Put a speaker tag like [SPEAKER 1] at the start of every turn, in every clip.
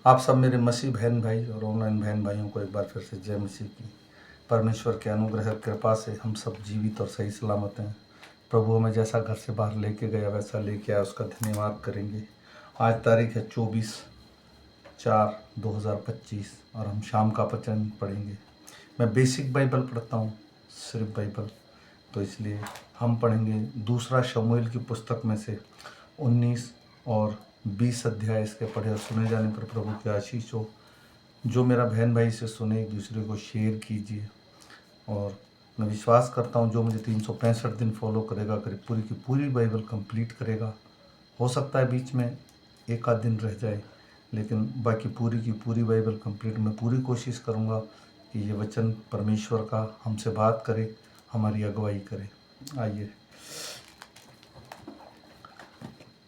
[SPEAKER 1] आप सब मेरे मसीह बहन भाई और ऑनलाइन बहन भाइयों को एक बार फिर से जय मसीह की। परमेश्वर के अनुग्रह कृपा से हम सब जीवित और सही सलामत हैं। प्रभु हमें जैसा घर से बाहर लेके गया वैसा लेके आया, उसका धन्यवाद करेंगे। आज तारीख है 24/4/2025 और हम शाम का वचन पढ़ेंगे। मैं बेसिक बाइबल पढ़ता हूँ, सिर्फ बाइबल, तो इसलिए हम पढ़ेंगे दूसरा शमूएल की पुस्तक में से 19 और 20 अध्याय। इसके पढ़े और सुने जाने पर प्रभु की आशीष हो। जो मेरा बहन भाई से सुने, एक दूसरे को शेयर कीजिए। और मैं विश्वास करता हूँ जो मुझे 365 दिन फॉलो करेगा, करीब पूरी की पूरी बाइबल कंप्लीट करेगा। हो सकता है बीच में एक आध दिन रह जाए, लेकिन बाकी पूरी की पूरी बाइबल कंप्लीट। मैं पूरी कोशिश करूँगा कि ये वचन परमेश्वर का हमसे बात करे, हमारी अगुवाई करे। आइए।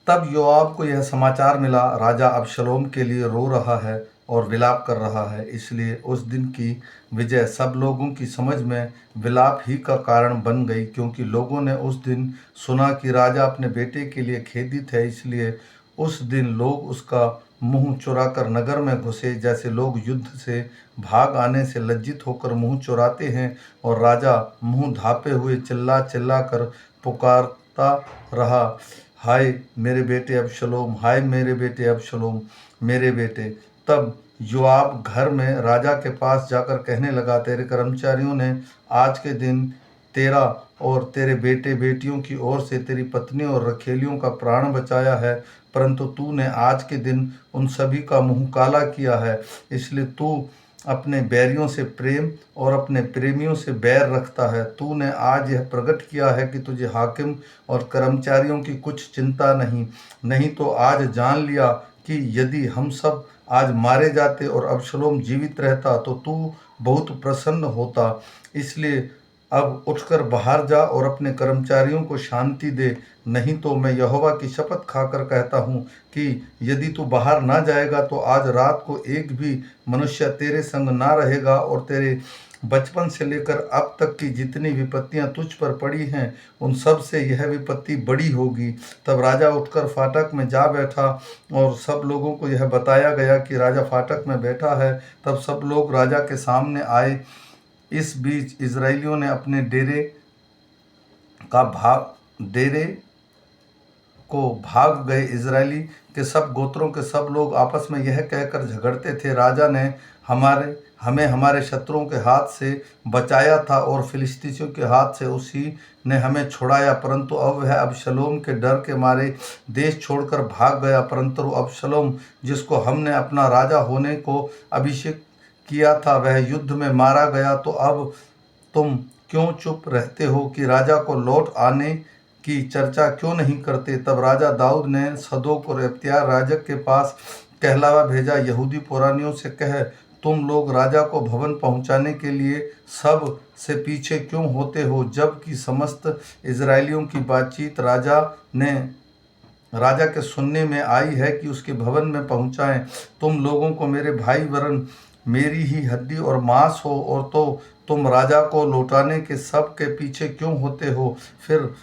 [SPEAKER 1] तब योआब को यह समाचार मिला, राजा अबशलोम के लिए रो रहा है और विलाप कर रहा है। इसलिए उस दिन की विजय सब लोगों की समझ में विलाप ही का कारण बन गई, क्योंकि लोगों ने उस दिन सुना कि राजा अपने बेटे के लिए खेदित है। इसलिए उस दिन लोग उसका मुंह चुराकर नगर में घुसे, जैसे लोग युद्ध से भाग आने से लज्जित होकर मुंह चुराते हैं। और राजा मुंह धापे हुए चिल्ला चिल्ला कर पुकारता रहा, हाय मेरे बेटे अबशलोम, हाय मेरे बेटे अबशलोम, मेरे बेटे। तब योआब घर में राजा के पास जाकर कहने लगा, तेरे कर्मचारियों ने आज के दिन तेरा और तेरे बेटे बेटियों की ओर से तेरी पत्नी और रखेलियों का प्राण बचाया है, परंतु तूने आज के दिन उन सभी का मुंह काला किया है। इसलिए तू अपने बैरियों से प्रेम और अपने प्रेमियों से बैर रखता है। तूने आज यह प्रकट किया है कि तुझे हाकिम और कर्मचारियों की कुछ चिंता नहीं तो आज जान लिया कि यदि हम सब आज मारे जाते और अबशलोम जीवित रहता तो तू बहुत प्रसन्न होता। इसलिए अब उठकर बाहर जा और अपने कर्मचारियों को शांति दे, नहीं तो मैं यहोवा की शपथ खाकर कहता हूँ कि यदि तू बाहर ना जाएगा तो आज रात को एक भी मनुष्य तेरे संग ना रहेगा, और तेरे बचपन से लेकर अब तक की जितनी विपत्तियां तुझ पर पड़ी हैं उन सब से यह विपत्ति बड़ी होगी। तब राजा उठकर फाटक में जा बैठा और सब लोगों को यह बताया गया कि राजा फाटक में बैठा है। तब सब लोग राजा के सामने आए। इस बीच इजराइलियों ने अपने डेरे को भाग गए। इजरायली के सब गोत्रों के सब लोग आपस में यह कहकर झगड़ते थे, राजा ने हमें हमारे शत्रुओं के हाथ से बचाया था और फिलिस्तीसियों के हाथ से उसी ने हमें छुड़ाया, परंतु अब वह अबशलोम के डर के मारे देश छोड़कर भाग गया। परंतु अबशलोम, जिसको हमने अपना राजा होने को अभिषेक किया था, वह युद्ध में मारा गया। तो अब तुम क्यों चुप रहते हो कि राजा को लौट आने की चर्चा क्यों नहीं करते? तब राजा दाऊद ने सदोक और अब्यातार याजक के पास कहलावा भेजा, यहूदी पुरानियों से कह, तुम लोग राजा को भवन पहुंचाने के लिए सब से पीछे क्यों होते हो, जबकि समस्त इजरायलियों की बातचीत राजा के सुनने में आई है कि उसके भवन में पहुंचाएं। तुम लोगों को मेरे भाई वरन मेरी ही हड्डी और मांस हो, और तो तुम राजा को लौटाने के सब के पीछे क्यों होते हो? फिर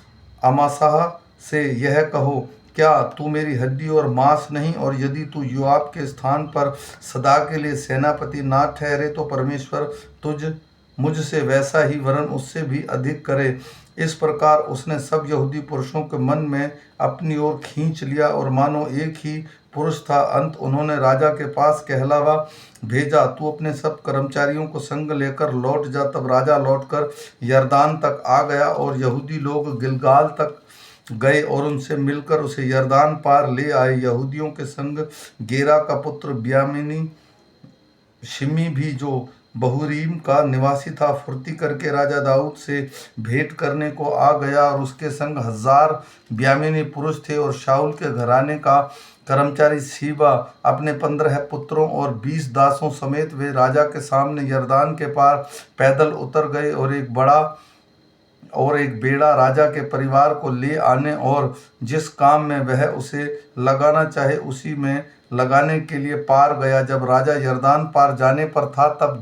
[SPEAKER 1] अमासाह से यह कहो, क्या तू मेरी हड्डी और मांस नहीं? और यदि तू योआब के स्थान पर सदा के लिए सेनापति ना ठहरे तो परमेश्वर मुझसे वैसा ही वरन उससे भी अधिक करे। इस प्रकार उसने सब यहूदी पुरुषों के मन में अपनी ओर खींच लिया और मानो एक ही पुरुष था। अंत उन्होंने राजा के पास कहलावा भेजा, तू अपने सब कर्मचारियों को संग लेकर लौट जा। तब राजा लौटकर यरदान तक आ गया और यहूदी लोग गिलगाल तक गए और उनसे मिलकर उसे यरदान पार ले आए। यहूदियों के संग गेरा का पुत्र ब्यामीनी शिमी भी, जो बहुरीम का निवासी था, फुर्ती करके राजा दाऊद से भेंट करने को आ गया, और उसके संग 1000 ब्यामीनी पुरुष थे। और शाऊल के घराने का कर्मचारी सीबा अपने 15 पुत्रों और 20 दासों समेत वे राजा के सामने यरदान के पार पैदल उतर गए। और एक बेड़ा राजा के परिवार को ले आने और जिस काम में वह उसे लगाना चाहे उसी में लगाने के लिए पार गया। जब राजा यरदान पार जाने पर था, तब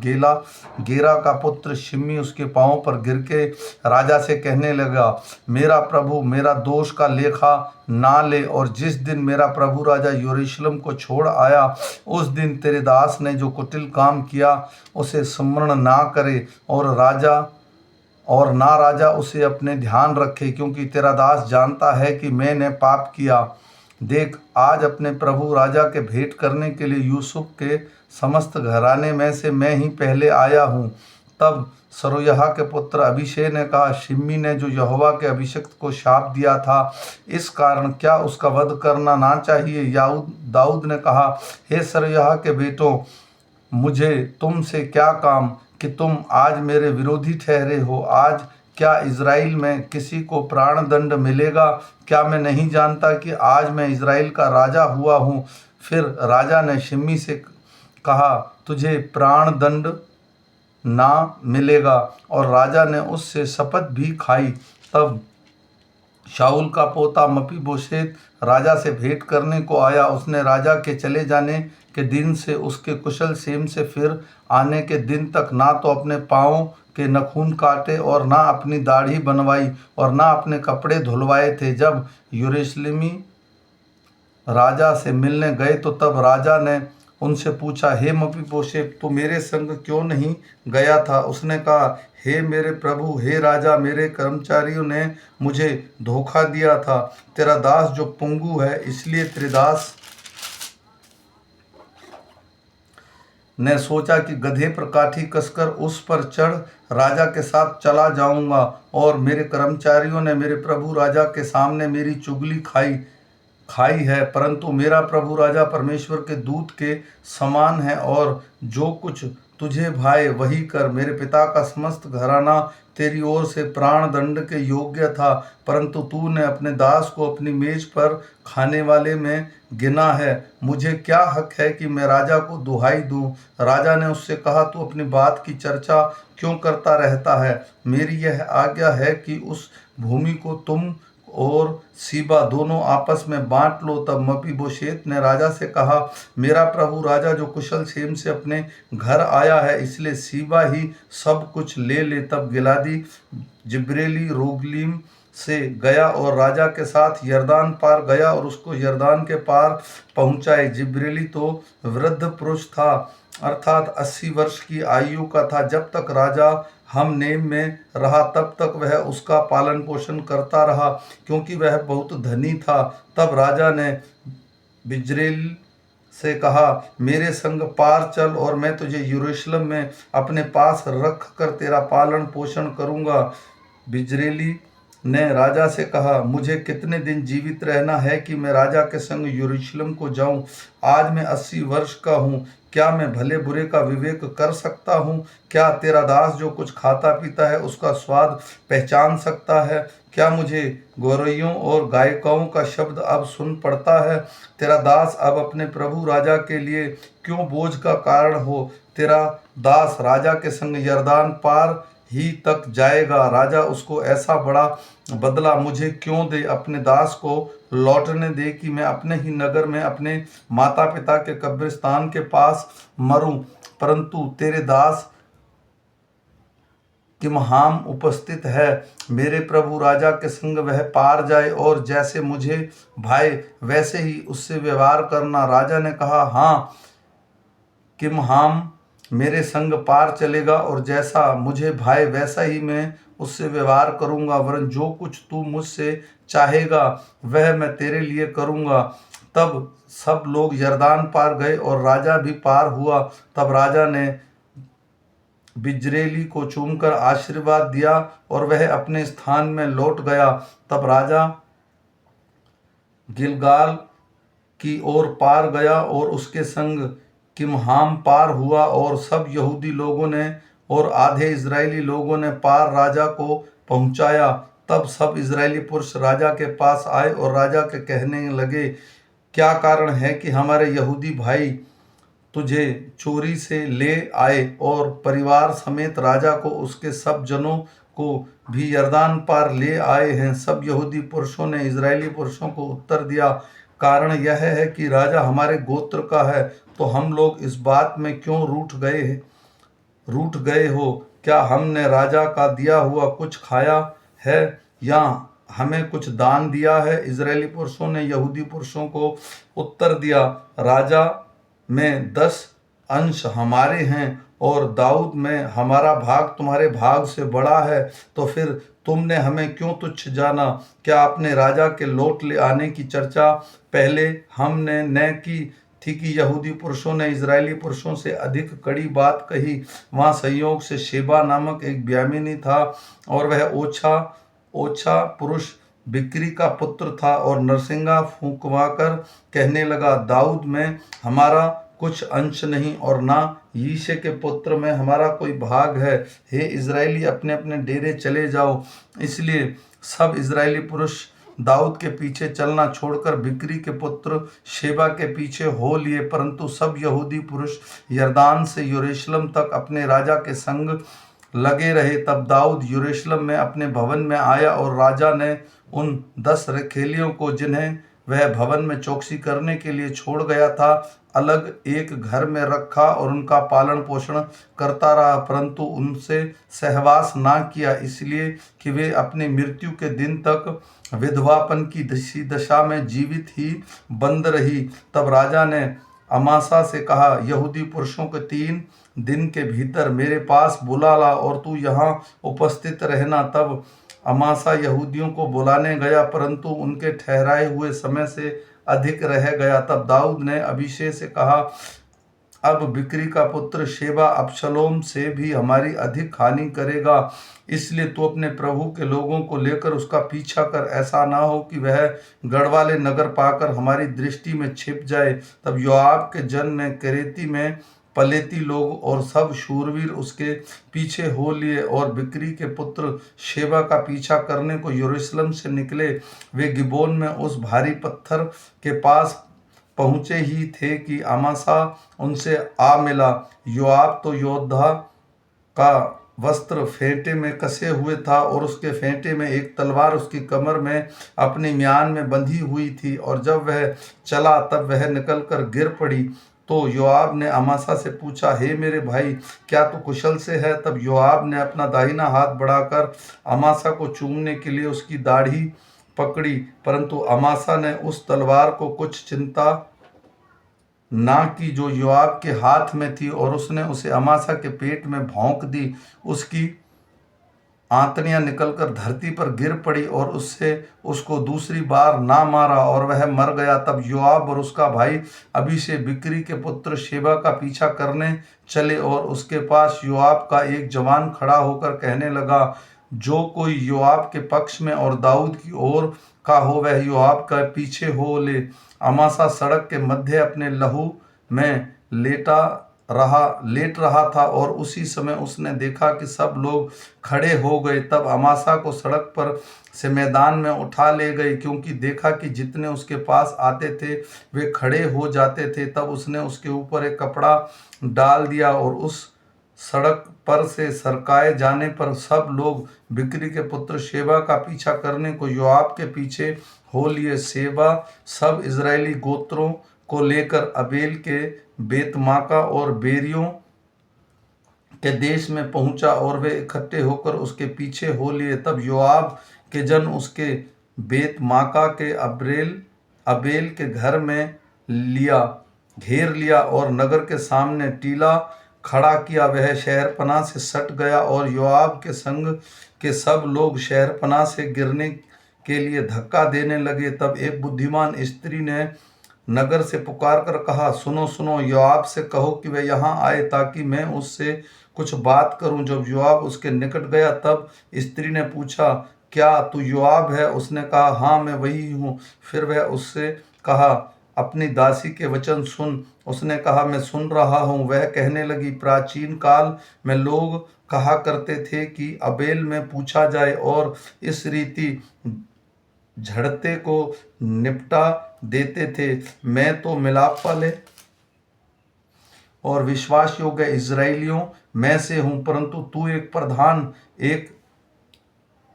[SPEAKER 1] गेरा का पुत्र शिमी उसके पांवों पर गिर के राजा से कहने लगा, मेरा प्रभु मेरा दोष का लेखा ना ले, और जिस दिन मेरा प्रभु राजा यरूशलेम को छोड़ आया, उस दिन तेरे दास ने जो कुटिल काम किया उसे स्मरण ना करे, और ना राजा उसे अपने ध्यान रखे, क्योंकि तेरा दास जानता है कि मैंने पाप किया। देख, आज अपने प्रभु राजा के भेंट करने के लिए यूसुफ के समस्त घराने में से मैं ही पहले आया हूँ। तब सरोयाह के पुत्र अभिषै ने कहा, शिमी ने जो यहोवा के अभिषिक्त को शाप दिया था, इस कारण क्या उसका वध करना ना चाहिए? दाऊद ने कहा, हे सरोयाह के बेटों, मुझे तुमसे क्या काम कि तुम आज मेरे विरोधी ठहरे हो? आज क्या इज़राइल में किसी को प्राण दंड मिलेगा? क्या मैं नहीं जानता कि आज मैं इज़राइल का राजा हुआ हूँ? फिर राजा ने शिमी से कहा, तुझे प्राण दंड ना मिलेगा, और राजा ने उससे शपथ भी खाई। तब शाऊल का पोता मपीबोशेत राजा से भेंट करने को आया। उसने राजा के चले जाने के दिन से उसके कुशल क्षेम से फिर आने के दिन तक ना तो अपने पाँव के नखून काटे और ना अपनी दाढ़ी बनवाई और ना अपने कपड़े धुलवाए थे। जब यरूशलेमी राजा से मिलने गए तो तब राजा ने उनसे पूछा, हे मपीबोशेत, तू मेरे संग क्यों नहीं गया था? उसने कहा, हे मेरे प्रभु, हे राजा, मेरे कर्मचारियों ने मुझे धोखा दिया था। तेरा दास जो पुंगू है, इसलिए तेरे दास ने सोचा कि गधे पर काठी कसकर उस पर चढ़ राजा के साथ चला जाऊंगा, और मेरे कर्मचारियों ने मेरे प्रभु राजा के सामने मेरी चुगली खाई है। परंतु मेरा प्रभु राजा परमेश्वर के दूत के समान है, और जो कुछ तुझे भाए वही कर। मेरे पिता का समस्त घराना तेरी ओर से प्राण दंड के योग्य था, परंतु तूने अपने दास को अपनी मेज पर खाने वाले में गिना है। मुझे क्या हक है कि मैं राजा को दुहाई दूं? राजा ने उससे कहा, तू अपनी बात की चर्चा क्यों करता रहता है? मेरी यह आज्ञा है कि उस भूमि को तुम और सीबा दोनों आपस में बांट लो। तब मपीबोशेत ने राजा से कहा, मेरा प्रभु राजा जो कुशल क्षेम से अपने घर आया है, इसलिए सीबा ही सब कुछ ले ले। तब गिलादी जिब्रेली रोगलीम से गया और राजा के साथ यरदान पार गया और उसको यरदान के पार पहुंचाए। जिब्रेली तो वृद्ध पुरुष था, अर्थात 80 वर्ष की आयु का था। जब तक राजा हमनेम में रहा तब तक वह उसका पालन पोषण करता रहा, क्योंकि वह बहुत धनी था। तब राजा ने बिजरेल से कहा, मेरे संग पार चल और मैं तुझे यरूशलेम में अपने पास रख कर तेरा पालन पोषण करूंगा। बिजरेली ने राजा से कहा, मुझे कितने दिन जीवित रहना है कि मैं राजा के संग यरूशलेम को जाऊं? आज मैं 80 वर्ष का हूँ। क्या मैं भले बुरे का विवेक कर सकता हूँ? क्या तेरा दास जो कुछ खाता पीता है उसका स्वाद पहचान सकता है? क्या मुझे गौरैयों और गायकों का शब्द अब सुन पड़ता है? तेरा दास अब अपने प्रभु राजा के लिए क्यों बोझ का कारण हो? तेरा दास राजा के संग यरदान पार ही तक जाएगा। राजा उसको ऐसा बड़ा बदला मुझे क्यों दे? अपने दास को लौटने दे कि मैं अपने ही नगर में अपने माता पिता के कब्रिस्तान के पास मरूं। परंतु तेरे दास किमहाम उपस्थित है, मेरे प्रभु राजा के संग वह पार जाए, और जैसे मुझे भाई वैसे ही उससे व्यवहार करना। राजा ने कहा, हाँ, किमहाम मेरे संग पार चलेगा, और जैसा मुझे भाई वैसा ही मैं उससे व्यवहार करूंगा। वरन जो कुछ तू मुझसे चाहेगा वह मैं तेरे लिए करूंगा। तब सब लोग यरदान पार गए और राजा भी पार हुआ। तब राजा ने बिजरेली को चूमकर आशीर्वाद दिया और वह अपने स्थान में लौट गया। तब राजा गिलगाल की ओर पार गया और उसके संग किमहाम पार हुआ, और सब यहूदी लोगों ने और आधे इजरायली लोगों ने पार राजा को पहुंचाया। तब सब इजरायली पुरुष राजा के पास आए और राजा के कहने लगे, क्या कारण है कि हमारे यहूदी भाई तुझे चोरी से ले आए और परिवार समेत राजा को उसके सब जनों को भी यरदान पार ले आए हैं? सब यहूदी पुरुषों ने इजरायली पुरुषों को उत्तर दिया, कारण यह है कि राजा हमारे गोत्र का है, तो हम लोग इस बात में क्यों रूठ गए हो? क्या हमने राजा का दिया हुआ कुछ खाया है या हमें कुछ दान दिया है? इजरायली पुरुषों ने यहूदी पुरुषों को उत्तर दिया, राजा में 10 अंश हमारे हैं और दाऊद में हमारा भाग तुम्हारे भाग से बड़ा है, तो फिर तुमने हमें क्यों तुच्छ जाना? क्या अपने राजा के लौट ले आने की चर्चा पहले हमने न की थी कि यहूदी पुरुषों ने इजरायली पुरुषों से अधिक कड़ी बात कही? वहाँ संयोग से शेबा नामक एक ब्यामीनी था और वह ओछा पुरुष बिक्री का पुत्र था और नरसिंगा फूंकवाकर कहने लगा, दाऊद में हमारा कुछ अंश नहीं और ना यीशे के पुत्र में हमारा कोई भाग है। हे इजरायली, अपने अपने डेरे चले जाओ। इसलिए सब इजरायली पुरुष दाऊद के पीछे चलना छोड़कर बिक्री के पुत्र शेबा के पीछे हो लिए, परंतु सब यहूदी पुरुष यरदान से यरूशलेम तक अपने राजा के संग लगे रहे। तब दाऊद यरूशलेम में अपने भवन में आया और राजा ने उन 10 रखैलियों को, जिन्हें वह भवन में चौकसी करने के लिए छोड़ गया था, अलग एक घर में रखा और उनका पालन पोषण करता रहा, परंतु उनसे सहवास ना किया, इसलिए कि वे अपनी मृत्यु के दिन तक विधवापन की दशा में जीवित ही बंद रही। तब राजा ने अमासा से कहा, यहूदी पुरुषों को 3 दिन के भीतर मेरे पास बुला ला और तू यहाँ उपस्थित रहना। तब अमासा यहूदियों को बुलाने गया, परंतु उनके ठहराए हुए समय से अधिक रह गया। तब दाऊद ने अभिषेक से कहा, अब बिक्री का पुत्र शेबा अबशलोम से भी हमारी अधिक हानि करेगा, इसलिए तू अपने प्रभु के लोगों को लेकर उसका पीछा कर, ऐसा ना हो कि वह गढ़वाले नगर पाकर हमारी दृष्टि में छिप जाए। तब योआब के जन ने करेती में पलेती लोग और सब शूरवीर उसके पीछे हो लिए और बिक्री के पुत्र शेबा का पीछा करने को यरूशलेम से निकले। वे गिबोन में उस भारी पत्थर के पास पहुंचे ही थे कि अमासा उनसे आ मिला। योआब तो योद्धा का वस्त्र फेंटे में कसे हुए था और उसके फेंटे में एक तलवार उसकी कमर में अपनी म्यान में बंधी हुई थी, और जब वह चला तब वह निकलकर गिर पड़ी। तो योआब ने अमासा से पूछा, हे मेरे भाई, क्या तू कुशल से है? तब योआब ने अपना दाहिना हाथ बढ़ाकर अमासा को चूमने के लिए उसकी दाढ़ी पकड़ी, परंतु अमासा ने उस तलवार को कुछ चिंता ना की जो योआब के हाथ में थी, और उसने उसे अमासा के पेट में भोंक दी। उसकी आंतड़ियां निकलकर धरती पर गिर पड़ी और उससे उसको दूसरी बार ना मारा और वह मर गया। तब योआब और उसका भाई अबीशै बिक्री के पुत्र शेबा का पीछा करने चले और उसके पास योआब का एक जवान खड़ा होकर कहने लगा, जो कोई योआब के पक्ष में और दाऊद की ओर का हो वह योआब का पीछे हो ले। अमासा सड़क के मध्य अपने लहू में लेट रहा था और उसी समय उसने देखा कि सब लोग खड़े हो गए। तब अमासा को सड़क पर से मैदान में उठा ले गए, क्योंकि देखा कि जितने उसके पास आते थे वे खड़े हो जाते थे। तब उसने उसके ऊपर एक कपड़ा डाल दिया और उस सड़क पर से सरकाए जाने पर सब लोग बिक्री के पुत्र शेबा का पीछा करने को योआब के पीछे हो लिए। शेबा सब इजरायली गोत्रों को लेकर अबेल के बेतमाका और बेरियों के देश में पहुंचा और वे इकट्ठे होकर उसके पीछे हो लिए। तब योआब के जन उसके बेतमाका के अबेल के घर में घेर लिया और नगर के सामने टीला खड़ा किया। वह शहरपनाह से सट गया और योआब के संग के सब लोग शहरपनाह से गिरने के लिए धक्का देने लगे। तब एक बुद्धिमान स्त्री ने नगर से पुकार कर कहा, सुनो सुनो, योआब से कहो कि वह यहाँ आए ताकि मैं उससे कुछ बात करूं। जब योआब उसके निकट गया तब स्त्री ने पूछा, क्या तू योआब है? उसने कहा, हाँ मैं वही हूँ। फिर वह उससे कहा, अपनी दासी के वचन सुन। उसने कहा, मैं सुन रहा हूँ। वह कहने लगी, प्राचीन काल में लोग कहा करते थे कि अबेल में पूछा जाए और इस रीति झड़ते को निपटा देते थे। मैं तो मिलाप वाले और विश्वास योग्य इजराइलियों में से हूँ, परंतु तू एक प्रधान, एक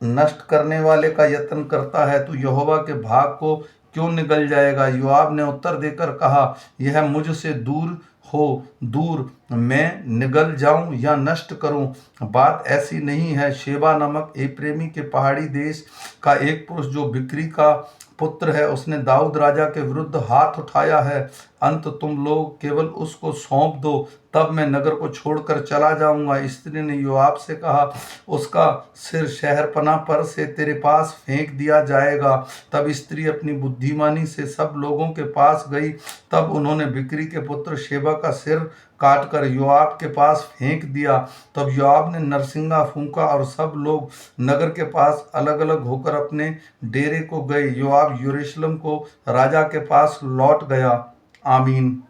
[SPEAKER 1] नष्ट करने वाले का यत्न करता है। तू यहोवा के भाग को क्यों निगल जाएगा? योआब ने उत्तर देकर कहा, यह मुझसे दूर हो, दूर, मैं निगल जाऊं या नष्ट करूं? बात ऐसी नहीं है। शेबा नामक एप्रेमी के पहाड़ी देश का एक पुरुष जो बिक्री का पुत्र है, उसने दाऊद राजा के विरुद्ध हाथ उठाया है। अंत तुम लोग केवल उसको सौंप दो, तब मैं नगर को छोड़कर चला जाऊंगा। स्त्री ने योआब से कहा, उसका सिर शहरपनाह पर से तेरे पास फेंक दिया जाएगा। तब स्त्री अपनी बुद्धिमानी से सब लोगों के पास गई। तब उन्होंने बिक्री के पुत्र शेबा का सिर काटकर योआब के पास फेंक दिया। तब योआब ने नरसिंगा फूंका और सब लोग नगर के पास अलग अलग होकर अपने डेरे को गए। योआब यरूशलेम को राजा के पास लौट गया। आमीन।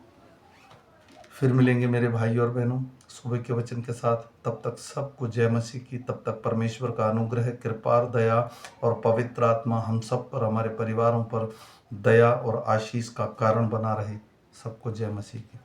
[SPEAKER 1] फिर मिलेंगे मेरे भाई और बहनों सुबह के वचन के साथ। तब तक सबको जय मसीह की। तब तक परमेश्वर का अनुग्रह, कृपा और दया और पवित्र आत्मा हम सब पर, हमारे परिवारों पर दया और आशीष का कारण बना रहे। सबको जय मसीह की।